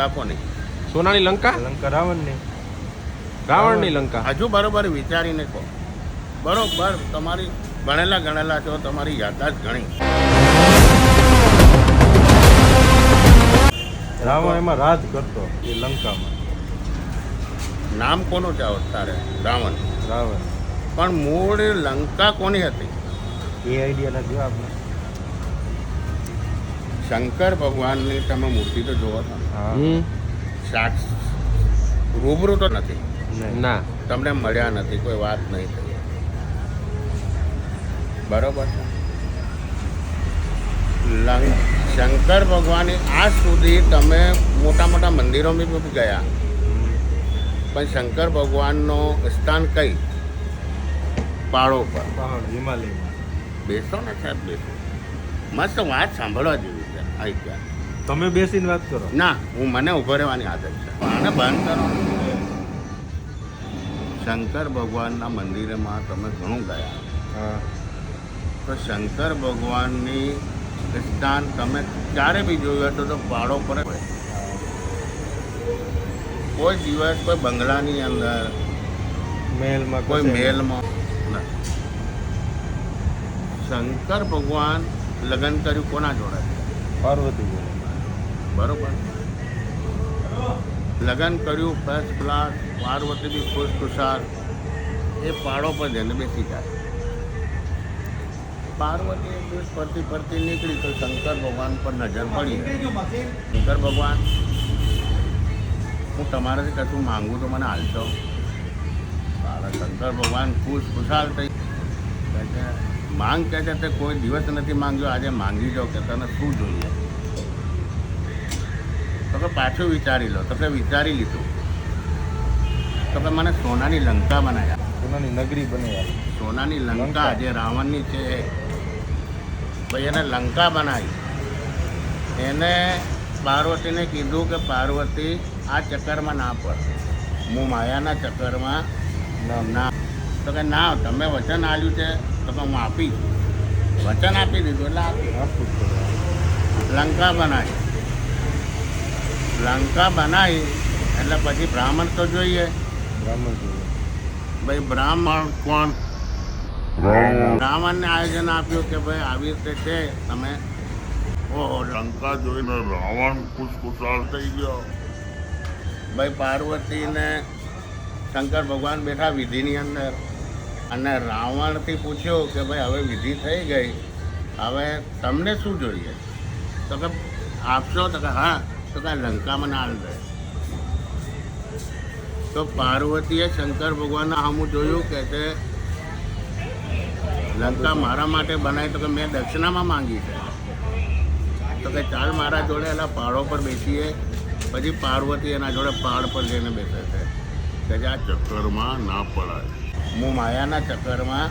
લંકા કોની? સોનાની લંકા? લંકા રાવણની. રાવણની લંકા. હજુ બરોબર વિચારીને કહો. બરોબર તમારી ભણેલા ગણેલા છો, તમારી યાદદાસ્ત ઘણી. રાવણ એમાં રાજ કરતો એ લંકામાં. નામ કોનું છે અત્યારે? રાવણ. રાવણ. પણ મૂળ લંકા કોની હતી? એ આઈડિયા નથી આપણે. શંકર ભગવાનની તમે મૂર્તિ તો જોવો છો, હા. સાક્ષ રૂબરૂ તો નથી, નહીં. ના. તમને મળ્યા નથી, કોઈ વાત નહીં થઈ. બરોબર છે. શંકર ભગવાનની આજ સુધી તમે મોટા મોટા મંદિરોમાં બી ગયા, પણ શંકર ભગવાનનો સ્થાન કઈ? પહાડો પર. પહાડ હિમાલયમાં. બેસો ને સાહેબ, બેસો. મસ્ત વાત સાંભળવા જેવી છે. આવી ગયા તમે બેસીને વાત કરો. ના, હું મને ઉભો રહેવાની આદત છે. આને બંધ કરો. શંકર ભગવાનના મંદિરમાં તમે ઘણું ગયા, હા. તો શંકર ભગવાનની સ્થાન તમે ક્યારે બી જોયું હતું તો પહાડો પર હોય. કોઈ દિવસ કોઈ બંગલાની અંદર, મહેલમાં કોઈ કશે. મહેલમાં ના. શંકર ભગવાન લગ્ન કર્યું કોના જોડે? પાર્વતી જોડે. બરોબર. લગ્ન કર્યું ફર્સ્ટ ક્લાસ, પાર્વતી બી ખુશ ખુશાલ. એ પહાડો પર જઈને બેસી જાય. પાર્વતી એક દિવસ ફરતી ફરતી નીકળી તો શંકર ભગવાન પર નજર પડી. શંકર ભગવાન, હું તમારાથી કશું માંગુ તો મને હાલશો? શંકર ભગવાન ખુશ ખુશાલ થઈ કહે છે, માંગ કહે છે તે કોઈ દિવસ નથી માંગ્યો, આજે માંગી જાઓ કે તને શું જોઈએ? તો કે પાછું વિચારી લો. તો કે વિચારી લીધું. તો કે મને સોનાની લંકા બનાવ્યા. સોનાની નગરી બની. સોનાની લંકા જે રાવણની છે, ભાઈ એને લંકા બનાવી. એને પાર્વતીને કીધું કે પાર્વતી આ ચક્કરમાં ના પડ, હું માયાના ચક્કરમાં ના. તો કે ના, તમે વચન આપ્યું છે તો કે હું આપીશ. વચન આપી દીધું એટલે આપી. લંકા બનાવી. લંકા બનાવી એટલે પછી બ્રાહ્મણ તો જોઈએ. બ્રાહ્મણ જોડે. ભાઈ બ્રાહ્મણ કોણ? રાવણને આયોજન આપ્યું કે ભાઈ આવી રીતે છે, તમે ઓહો લંકા જોઈને રાવણ ખુશખુશાલ થઈ ગયો. ભાઈ પાર્વતીને શંકર ભગવાન બેઠા વિધિની અંદર, અને રાવણથી પૂછ્યું કે ભાઈ હવે વિધિ થઈ ગઈ, હવે તમને શું જોઈએ? તો કે આપશો? તો કે હા. તો કે લંકામાં ના દે. તો પાર્વતીએ શંકર ભગવાનના સામું જોયું કે છે લંકા મારા માટે બનાવી. તો કે મેં દક્ષિણામાં માંગી છે. તો કે ચાલ મારા જોડે એના પહાડો પર બેસીએ. પછી પાર્વતી એના જોડે પહાડ પર જઈને બેસે છે કે આ ચક્કરમાં ના પડાય, હું માયાના ચક્કરમાં